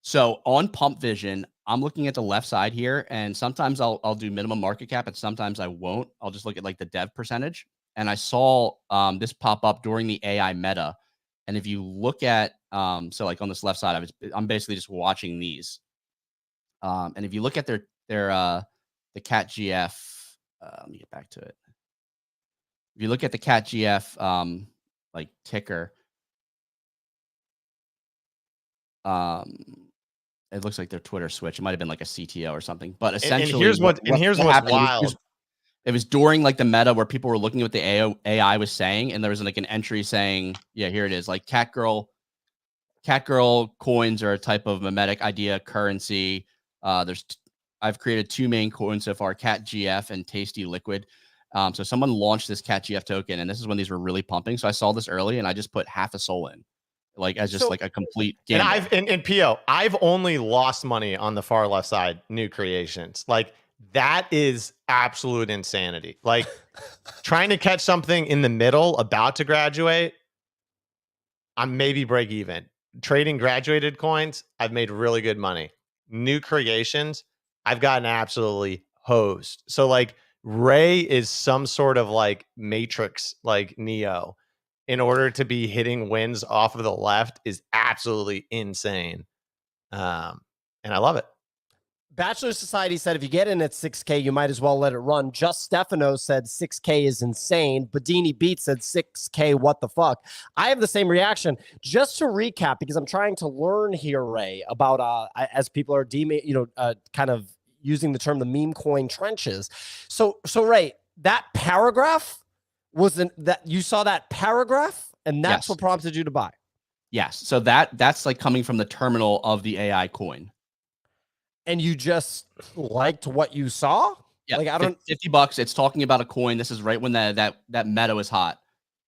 So on Pump Vision, I'm looking at the left side here, and sometimes I'll do minimum market cap, and sometimes I won't. I'll just look at like the dev percentage. and I saw this pop up during the AI meta. And if you look at so like on this left side, I'm basically just watching these. And if you look at the Cat GF, let me get back to it. If you look at the Cat GF like ticker, it looks like their Twitter switch. It might have been like a CTO or something. But essentially, and here's what's wild. It was during like the meta where people were looking at what the AI was saying, and there was like an entry saying, "Yeah, here it is." Like cat girl coins are a type of mimetic idea currency. I've created 2 main coins so far: Cat GF and Tasty Liquid. So someone launched this Cat GF token, and this is when these were really pumping. So I saw this early, and I just put half a soul in, like as just like a complete gamble. And PO, I've only lost money on the far left side, new creations. Like that is absolute insanity. Like trying to catch something in the middle, about to graduate, I'm maybe break even. Trading graduated coins, I've made really good money. New creations, I've gotten absolutely hosed. So like Ray is some sort of like Matrix, like Neo, in order to be hitting wins off of the left is absolutely insane. And I love it. Bachelor Society said if you get in at 6K, you might as well let it run. Just Stefano said 6K is insane. Badini Beat said 6K, what the fuck? I have the same reaction. Just to recap, because I'm trying to learn here, Ray, about as people are kind of using the term the meme coin trenches. So Ray, that paragraph that you saw that paragraph, and that's what prompted you to buy. Yes. So that's like coming from the terminal of the AI coin. And you just liked what you saw? Yeah, like I don't $50. It's talking about a coin. This is right when that meta was hot.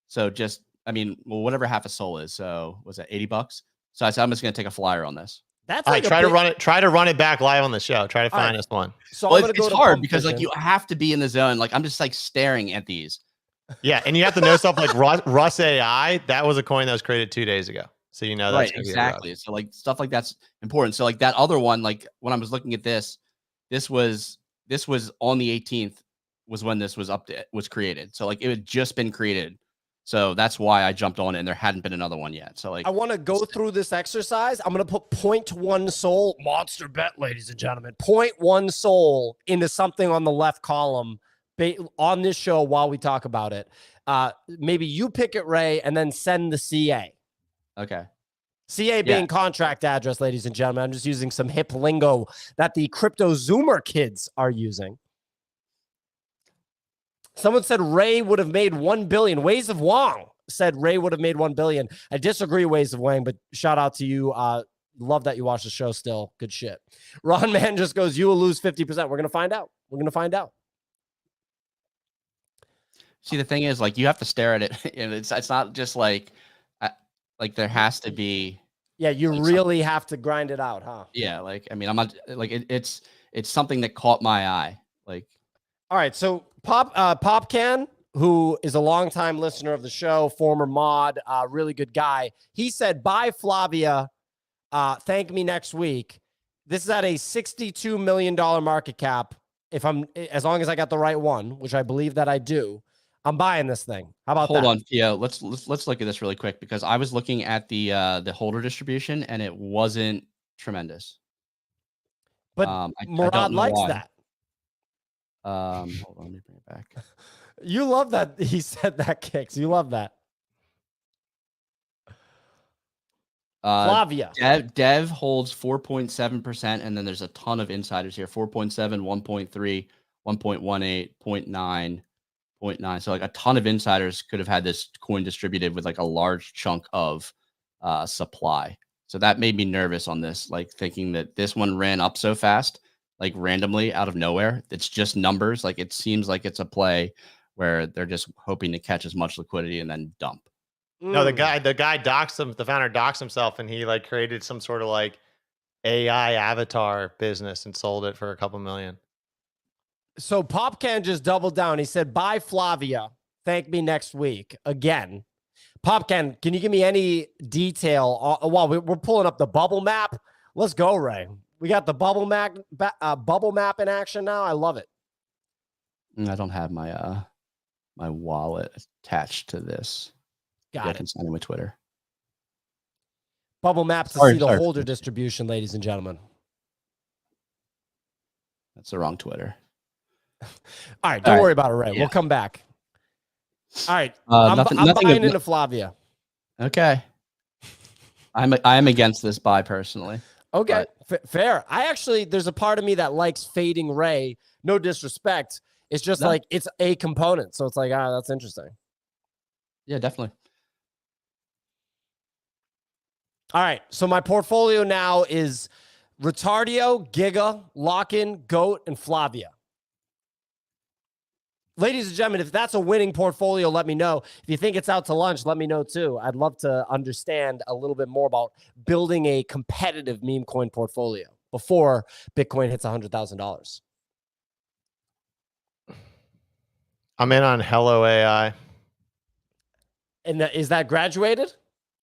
So just, I mean, well, whatever half a soul is. So was that $80? So I said I'm just gonna take a flyer on this. That's like try to run it back live on the show. Try to find us one. So well, it's hard because like you have to be in the zone. Like I'm just like staring at these. Yeah, and you have to know stuff like Russ AI. That was a coin that was created 2 days ago. So you know that's right, exactly. So like stuff like that's important. So like that other one, like when I was looking at this was on the 18th was when this was created. So like it had just been created. So that's why I jumped on it, and there hadn't been another one yet. So like I want to go through this exercise. I'm going to put 0.1 soul monster bet, ladies and gentlemen, 0.1 soul into something on the left column on this show while we talk about it. Maybe you pick it, Ray, and then send the CA. Okay. CA being contract address, ladies and gentlemen. I'm just using some hip lingo that the crypto Zoomer kids are using. Someone said Ray would have made 1 billion. Ways of Wong said Ray would have made 1 billion. I disagree, Ways of Wang, but shout out to you. Love that you watch the show still. Good shit. Ron Man just goes, you will lose 50%. We're going to find out. We're going to find out. See, the thing is, like, you have to stare at it. And it's not just like there has to be. Yeah, you like really have to grind it out, huh? Yeah, like, I mean, I'm not like it's something that caught my eye. Like, all right, so Popcan, who is a longtime listener of the show, former mod, really good guy. He said, "Bye, Flavia. Thank me next week." This is at a $62 million market cap. As long as I got the right one, which I believe that I do. I'm buying this thing. How about that? Hold on, yeah. Let's look at this really quick because I was looking at the holder distribution and it wasn't tremendous. But Murad likes that. Hold on, let me bring it back. You love that he said that, Kicks. You love that. Flavia. Dev holds 4.7%, and then there's a ton of insiders here: 4.7, 1.3, 1.18, 0.9. 0.9. So like a ton of insiders could have had this coin distributed with like a large chunk of supply. So that made me nervous on this, like thinking that this one ran up so fast, like randomly out of nowhere. It's just numbers. Like it seems like it's a play where they're just hoping to catch as much liquidity and then dump. No, the guy doxed him. The founder doxed himself, and he like created some sort of like AI avatar business and sold it for a couple million. So Popcan just doubled down. He said, "Bye, Flavia. Thank me next week." Again, Popcan, can you give me any detail while we're pulling up the bubble map? Let's go, Ray. We got the bubble map in action now. I love it. I don't have my my wallet attached to this. Maybe I Got can it. sign in with Twitter. Bubble map to Sorry, see the sorry. holder distribution, ladies and gentlemen. That's the wrong Twitter. All right, don't All right. worry about it, Ray. Yeah. We'll come back. All right, Nothing. I'm Nothing. buying into Flavia. Okay. I am against this buy personally. Okay, fair. There's a part of me that likes fading Ray. No disrespect. It's just like it's a component. So it's like, that's interesting. Yeah, definitely. All right. So my portfolio now is Retardio, Giga, Lock-in, Goat, and Flavia. Ladies and gentlemen, if that's a winning portfolio, let me know. If you think it's out to lunch, let me know too. I'd love to understand a little bit more about building a competitive meme coin portfolio before Bitcoin hits $100,000. I'm in on Hello AI. And is that graduated?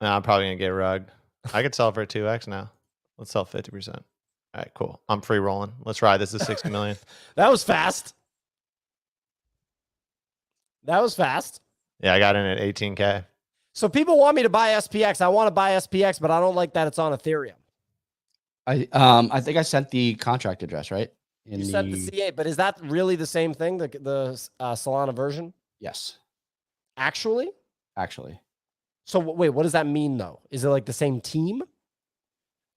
No, I'm probably gonna get rugged. I could sell for 2x now. Let's sell 50%. All right, cool. I'm free rolling. Let's ride. This is 60 million. That was fast. That was fast. Yeah, I got in at 18K. So people want me to buy SPX. I want to buy SPX, but I don't like that it's on Ethereum. I think I sent the contract address, right? You sent the C8, but is that really the same thing, the Solana version? Yes. Actually? So wait, what does that mean though? Is it like the same team?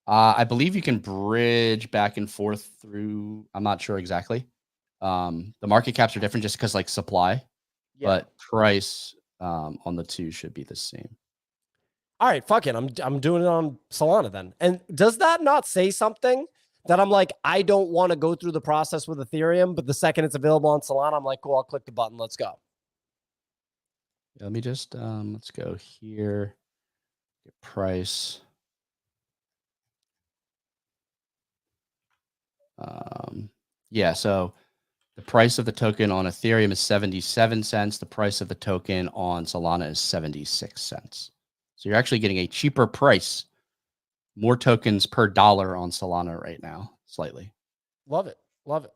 I believe you can bridge back and forth through. I'm not sure exactly. The market caps are different just because like supply, but price on the two should be the same. All right, fuck it. I'm doing it on Solana then. And does that not say something that I'm like, I don't want to go through the process with Ethereum, but the second it's available on Solana, I'm like, cool, I'll click the button. Let's go. Let me just let's go here. Get price. Yeah, so the price of the token on Ethereum is 77 cents. The price of the token on Solana is 76 cents. So you're actually getting a cheaper price, more tokens per dollar on Solana right now, slightly. Love it. Love it.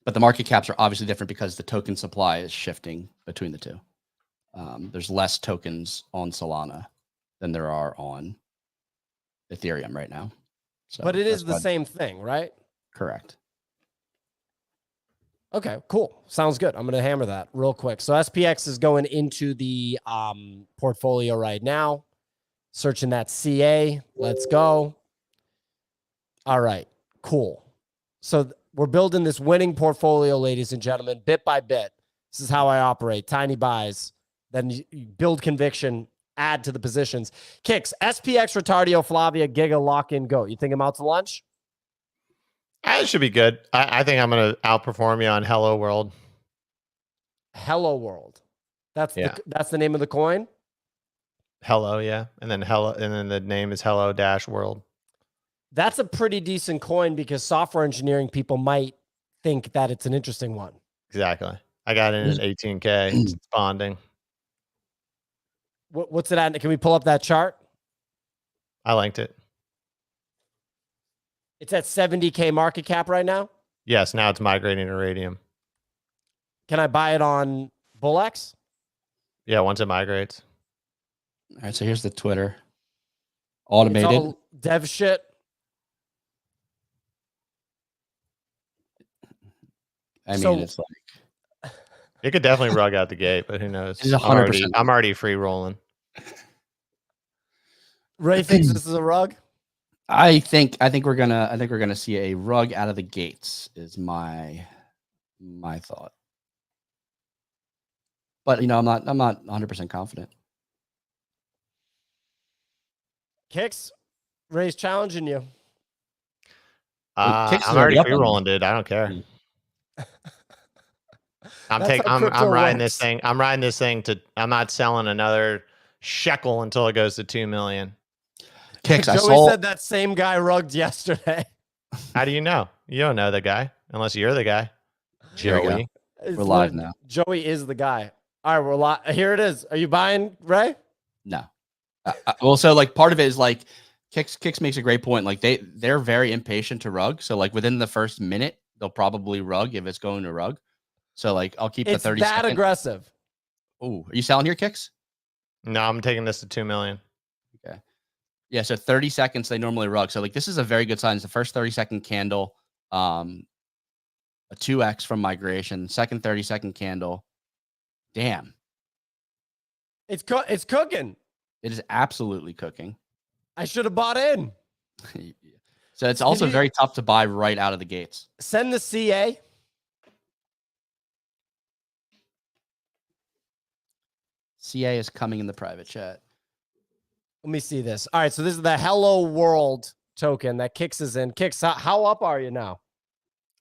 But the market caps are obviously different because the token supply is shifting between the two. There's less tokens on Solana than there are on Ethereum right now. So but it is the same thing, right? Correct. Okay, cool. Sounds good. I'm going to hammer that real quick. So SPX is going into the portfolio right now. Searching that CA. Let's go. All right, cool. So we're building this winning portfolio, ladies and gentlemen, bit by bit. This is how I operate. Tiny buys. Then you build conviction, add to the positions. Kicks, SPX, Retardio, Flavia, Giga, Lock-in, Go. You think I'm out to lunch? It should be good. I think I'm going to outperform you on Hello World. Hello World. That's the name of the coin? Hello, yeah. And then the name is Hello-World. That's a pretty decent coin because software engineering people might think that it's an interesting one. Exactly. I got in at 18K. It's bonding. What's it at? Can we pull up that chart? I linked it. It's at 70K market cap right now? Yes, now it's migrating to Radium. Can I buy it on BullX? Yeah, once it migrates. All right, so here's the Twitter. Automated. It's all dev shit. I mean, it's like it could definitely rug out the gate, but who knows? It's 100%. I'm already free rolling. Ray thinks this is a rug. I think we're gonna see a rug out of the gates. Is my thought. But I'm not 100% confident. Kicks, Ray's challenging you. I'm already free rolling, dude. I don't care. I'm riding this thing. I'm riding this thing I'm not selling another shekel until it goes to 2 million. Kicks. Joey said that same guy rugged yesterday. How do you know? You don't know the guy unless you're the guy. Joey. We're live now. Joey is the guy. All right, we're live. Here it is. Are you buying, Ray? No. Well, so like part of it is like Kicks makes a great point. Like they're very impatient to rug. So like within the first minute, they'll probably rug if it's going to rug. So like I'll keep It's the 30 that second. aggressive. Ooh, are you selling here, Kicks? No, I'm taking this to 2 million. Okay. Yeah, so 30 seconds they normally rug. So like this is a very good sign. It's the first 30-second candle, a 2x from migration, second 30-second candle. Damn. It's cooking. It is absolutely cooking. I should have bought in. So it's also very tough to buy right out of the gates. Send the CA. CA is coming in the private chat. Let me see this. All right, so this is the Hello World token that Kicks is in. Kicks, how up are you now?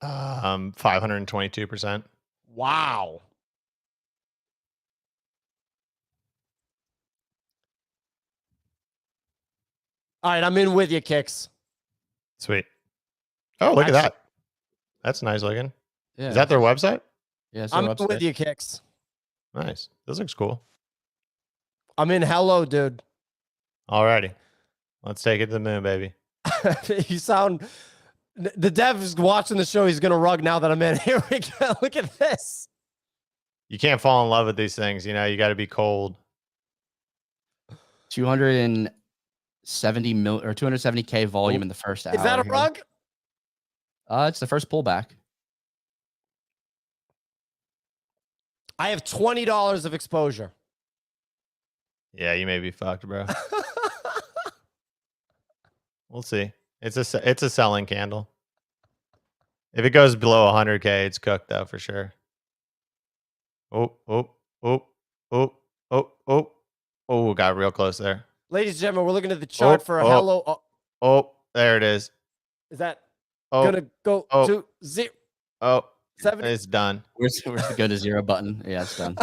522%. Wow. All right, I'm in with you, Kicks. Sweet. Oh, look at that. That's nice looking. Yeah. Is that their website? Yeah, I'm in with you, Kicks. Nice. This looks cool. I'm in Hello, dude. Alrighty. Let's take it to the moon, baby. You sound... The dev is watching the show. He's going to rug now that I'm in. Here we go. Look at this. You can't fall in love with these things. You know, you got to be cold. 270K volume in the first hour. Is that a rug? It's the first pullback. I have $20 of exposure. Yeah, you may be fucked, bro. We'll see. It's a selling candle. If it goes below 100K, it's cooked though for sure. Oh, got real close there. Ladies and gentlemen, we're looking at the chart for a Hello. Oh, there it is. Is that gonna go to 0? Oh, 70? it's done. Where's the go to 0 button? Yeah, it's done.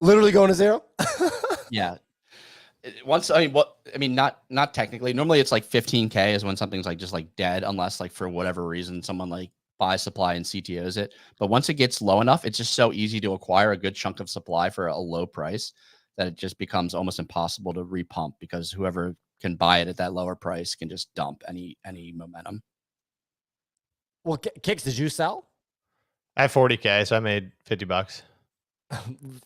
Literally going to 0? Yeah. Not technically. Normally it's like 15K is when something's like just like dead, unless like for whatever reason someone like buys supply and CTOs it. But once it gets low enough, it's just so easy to acquire a good chunk of supply for a low price that it just becomes almost impossible to repump, because whoever can buy it at that lower price can just dump any momentum. Well, Kicks, did you sell? I have 40K, so I made $50.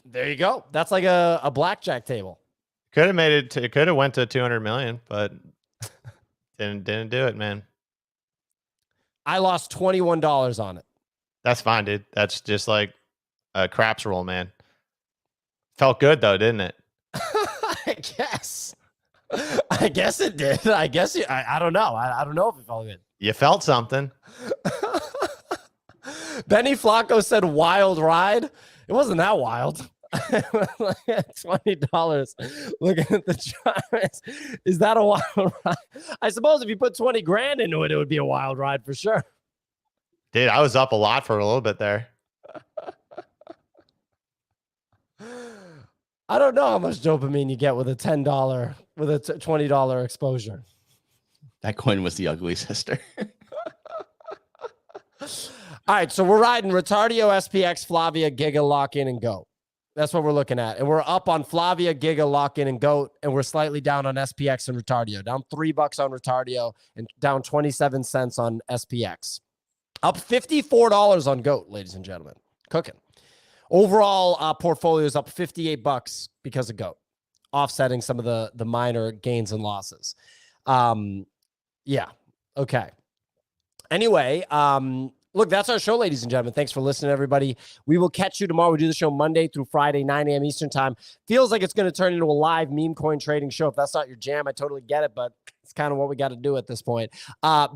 There you go. That's like a blackjack table. Could have made it. It could have went to 200 million, but didn't do it, man. I lost $21 on it. That's fine, dude. That's just like a craps roll, man. Felt good though, didn't it? I guess it did. I guess I don't know. I don't know if it felt good. You felt something. Benny Flacco said wild ride. It wasn't that wild. $20. Looking at the charts. Is that a wild ride? I suppose if you put 20 grand into it, it would be a wild ride for sure. Dude, I was up a lot for a little bit there. I don't know how much dopamine you get with a $10, with a $20 exposure. That coin was the ugly sister. All right, so we're riding Retardio, SPX, Flavia, Giga, Lock In, and Goat. That's what we're looking at. And we're up on Flavia, Giga, Lock In, and Goat, and we're slightly down on SPX and Retardio. Down $3 on Retardio and down 27 cents on SPX. Up $54 on Goat, ladies and gentlemen. Cooking. Overall, portfolio is up $58 because of Goat, offsetting some of the minor gains and losses. Yeah. Okay. Anyway, look, that's our show, ladies and gentlemen. Thanks for listening, everybody. We will catch you tomorrow. We do the show Monday through Friday, 9 a.m. Eastern time. Feels like it's going to turn into a live meme coin trading show. If that's not your jam, I totally get it, but it's kind of what we got to do at this point.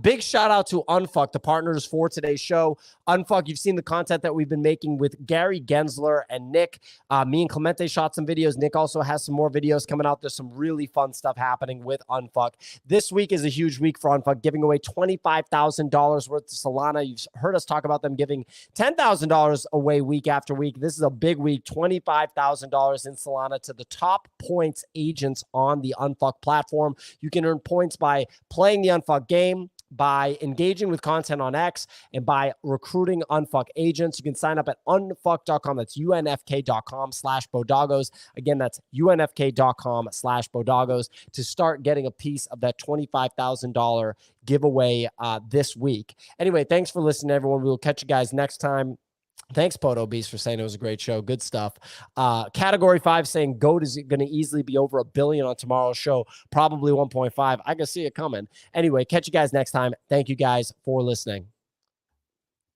Big shout out to Unfuck, the partners for today's show. Unfuck, you've seen the content that we've been making with Gary Gensler and Nick. Me and Clemente shot some videos. Nick also has some more videos coming out. There's some really fun stuff happening with Unfuck. This week is a huge week for Unfuck, giving away $25,000 worth of Solana. You've heard us talk about them giving $10,000 away week after week. This is a big week, $25,000 in Solana to the top points agents on the Unfuck platform. You can earn points by playing the Unfuck game, by engaging with content on X and by recruiting Unfuck agents. You can sign up at unfuck.com. That's unfk.com/bodagos. Again, that's unfk.com/bodagos to start getting a piece of that $25,000 giveaway this week. Anyway, thanks for listening, everyone. We will catch you guys next time. Thanks, Poto Beast, for saying it was a great show. Good stuff. Category 5 saying GOAT is going to easily be over $1 billion on tomorrow's show. Probably 1.5. I can see it coming. Anyway, catch you guys next time. Thank you guys for listening.